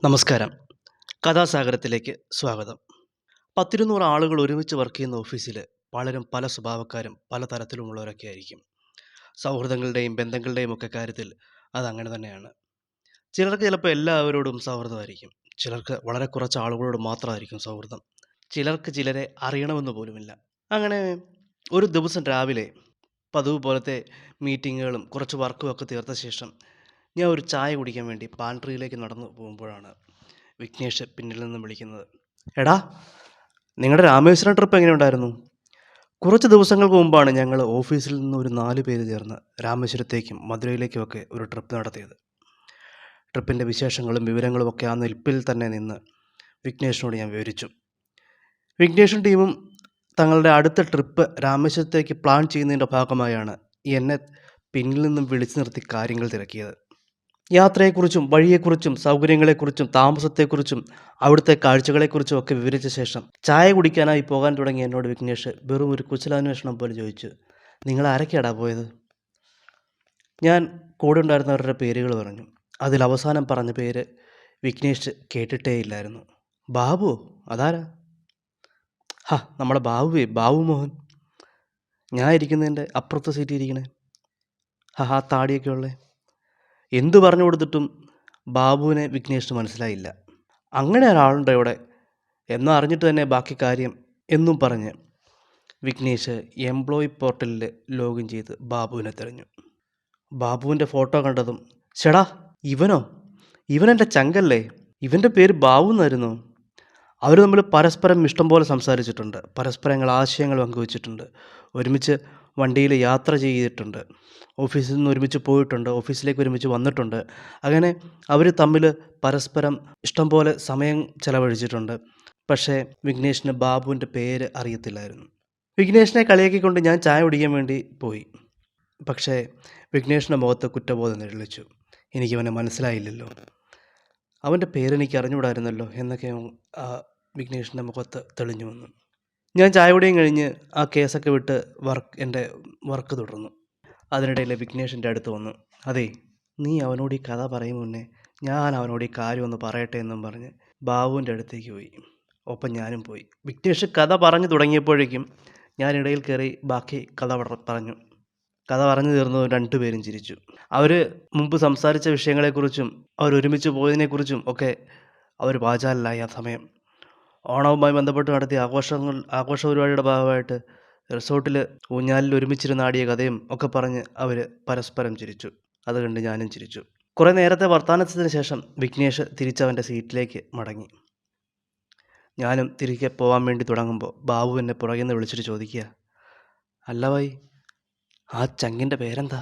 നമസ്കാരം. കഥാസാഗരത്തിലേക്ക് സ്വാഗതം. 10-200 ആളുകൾ ഒരുമിച്ച് വർക്ക് ചെയ്യുന്ന ഓഫീസിൽ പലരും പല സ്വഭാവക്കാരും പല തരത്തിലുമുള്ളവരൊക്കെ ആയിരിക്കും. സൗഹൃദങ്ങളുടെയും ബന്ധങ്ങളുടെയും ഒക്കെ കാര്യത്തിൽ അതങ്ങനെ തന്നെയാണ്. ചിലർക്ക് ചിലപ്പോൾ എല്ലാവരോടും സൗഹൃദമായിരിക്കും. ചിലർക്ക് വളരെ കുറച്ച് ആളുകളോട് മാത്രമായിരിക്കും സൗഹൃദം. ചിലർക്ക് ചിലരെ അറിയണമെന്ന് പോലുമില്ല. അങ്ങനെ ഒരു ദിവസം രാവിലെ പതിവ് പോലത്തെ മീറ്റിങ്ങുകളും കുറച്ച് വർക്കും ഒക്കെ തീർത്ത ശേഷം ഞാൻ ഒരു ചായ കുടിക്കാൻ വേണ്ടി പാൻട്രിയിലേക്ക് നടന്നു പോകുമ്പോഴാണ് വിഘ്നേഷ് പിന്നിൽ നിന്നും വിളിക്കുന്നത്. എടാ, നിങ്ങളുടെ രാമേശ്വരം ട്രിപ്പ് എങ്ങനെ ഉണ്ടായിരുന്നു? കുറച്ച് ദിവസങ്ങൾക്ക് മുമ്പാണ് ഞങ്ങൾ ഓഫീസിൽ നിന്ന് ഒരു 4 പേര് ചേർന്ന് രാമേശ്വരത്തേക്കും മധുരയിലേക്കുമൊക്കെ ഒരു ട്രിപ്പ് നടത്തിയത്. ട്രിപ്പിൻ്റെ വിശേഷങ്ങളും വിവരങ്ങളും ഒക്കെ ആ നിൽപ്പിൽ തന്നെ നിന്ന് വിഘ്നേഷിനോട് ഞാൻ വിവരിച്ചു. വിഘ്നേഷും ടീമും തങ്ങളുടെ അടുത്ത ട്രിപ്പ് രാമേശ്വരത്തേക്ക് പ്ലാൻ ചെയ്യുന്നതിൻ്റെ ഭാഗമായാണ് എന്നെ പിന്നിൽ നിന്നും വിളിച്ചു നിർത്തി കാര്യങ്ങൾ തിരക്കിയത്. യാത്രയെക്കുറിച്ചും വഴിയെക്കുറിച്ചും സൗകര്യങ്ങളെക്കുറിച്ചും താമസത്തെക്കുറിച്ചും അവിടുത്തെ കാഴ്ചകളെക്കുറിച്ചും ഒക്കെ വിവരിച്ച ശേഷം ചായ കുടിക്കാനായി പോകാൻ തുടങ്ങിയ എന്നോട് വിഘ്നേഷ് വെറും ഒരു കുശലാന്വേഷണം പോലെ ചോദിച്ചു, നിങ്ങൾ ആരൊക്കെയാടാ പോയത്? ഞാൻ കൂടെ ഉണ്ടായിരുന്നവരുടെ പേരുകൾ പറഞ്ഞു. അതിൽ അവസാനം പറഞ്ഞ പേര് വിഘ്നേഷ് കേട്ടിട്ടേ ഇല്ലായിരുന്നു. ബാബുവോ? അതാരാ? നമ്മളെ ബാബുവേ, ബാബു മോഹൻ. ഞാൻ ഇരിക്കുന്നതിൻ്റെ അപ്പുറത്തെ സീറ്റിൽ ഇരിക്കണേ. ആ താടിയൊക്കെ ഉള്ളേ. എന്തു പറഞ്ഞു കൊടുത്തിട്ടും ബാബുവിനെ വിഘ്നേഷിന് മനസ്സിലായില്ല. അങ്ങനെ ഒരാളുണ്ട് ഇവിടെ എന്നോ അറിഞ്ഞിട്ട് തന്നെ ബാക്കി കാര്യം എന്നും പറഞ്ഞ് വിഘ്നേഷ് എംപ്ലോയി പോർട്ടലിൽ ലോഗിൻ ചെയ്ത് ബാബുവിനെ തിരഞ്ഞു. ബാബുവിൻ്റെ ഫോട്ടോ കണ്ടതും, ചേടാ ഇവനോ? ഇവനെൻ്റെ ചങ്കല്ലേ, ഇവൻ്റെ പേര് ബാബു എന്നായിരുന്നു. അവർ തമ്മിൽ പരസ്പരം ഇഷ്ടം പോലെ സംസാരിച്ചിട്ടുണ്ട്, പരസ്പരങ്ങൾ ആശയങ്ങൾ പങ്കുവച്ചിട്ടുണ്ട്, ഒരുമിച്ച് വണ്ടിയിൽ യാത്ര ചെയ്തിട്ടുണ്ട്, ഓഫീസിൽ നിന്ന് ഒരുമിച്ച് പോയിട്ടുണ്ട്, ഓഫീസിലേക്ക് ഒരുമിച്ച് വന്നിട്ടുണ്ട്. അങ്ങനെ അവർ തമ്മിൽ പരസ്പരം ഇഷ്ടം പോലെ സമയം ചെലവഴിച്ചിട്ടുണ്ട്. പക്ഷേ വിഘ്നേഷിന് ബാബുവിൻ്റെ പേര് അറിയത്തില്ലായിരുന്നു. വിഘ്നേഷിനെ കളിയാക്കിക്കൊണ്ട് ഞാൻ ചായ കുടിക്കാൻ വേണ്ടി പോയി. പക്ഷേ വിഘ്നേഷിൻ്റെ മുഖത്ത് കുറ്റബോധം നിഴലിച്ചു. എനിക്കവനെ മനസ്സിലായില്ലല്ലോ, അവൻ്റെ പേരെനിക്ക് അറിഞ്ഞുകൂടായിരുന്നല്ലോ എന്നൊക്കെ വിഘ്നേഷിൻ്റെ മുഖത്ത് തെളിഞ്ഞു വന്നു. ഞാൻ ചായ കുടിയും കഴിഞ്ഞ് ആ കേസൊക്കെ വിട്ട് എൻ്റെ വർക്ക് തുടർന്നു. അതിനിടയിൽ വിഘ്നേഷിൻ്റെ അടുത്ത് വന്നു, അതെ നീ അവനോട് ഈ കഥ പറയും മുന്നേ ഞാൻ അവനോട് ഈ കാര്യം ഒന്ന് പറയട്ടെ എന്നും പറഞ്ഞ് ബാബുവിൻ്റെ അടുത്തേക്ക് പോയി. ഒപ്പം ഞാനും പോയി. വിഘ്നേഷ് കഥ പറഞ്ഞു തുടങ്ങിയപ്പോഴേക്കും ഞാൻ ഇടയിൽ കയറി ബാക്കി കഥ പറഞ്ഞു. കഥ പറഞ്ഞു തീർന്നു. 2 പേരും ചിരിച്ചു. അവർ മുമ്പ് സംസാരിച്ച വിഷയങ്ങളെക്കുറിച്ചും അവരൊരുമിച്ച് പോയതിനെക്കുറിച്ചും ഒക്കെ അവർ വാചാലരായി. ആ സമയം ഓണവുമായി ബന്ധപ്പെട്ട് നടത്തിയ ആഘോഷ പരിപാടിയുടെ ഭാഗമായിട്ട് റിസോർട്ടിൽ ഊഞ്ഞാലിൽ ഒരുമിച്ചിരുന്ന് ആടിയ കഥയും ഒക്കെ പറഞ്ഞ് അവർ പരസ്പരം ചിരിച്ചു. അത് കണ്ട് ഞാനും ചിരിച്ചു. കുറേ നേരത്തെ വർത്തമാനത്തിന് ശേഷം വിഘ്നേഷ് തിരിച്ചവൻ്റെ സീറ്റിലേക്ക് മടങ്ങി. ഞാനും തിരികെ പോകാൻ വേണ്ടി തുടങ്ങുമ്പോൾ ബാബു എന്നെ പുറകിൽ നിന്ന് വിളിച്ചിട്ട് ചോദിക്കുക, അല്ല ഭായി, ആ ചങ്കിൻ്റെ പേരെന്താ?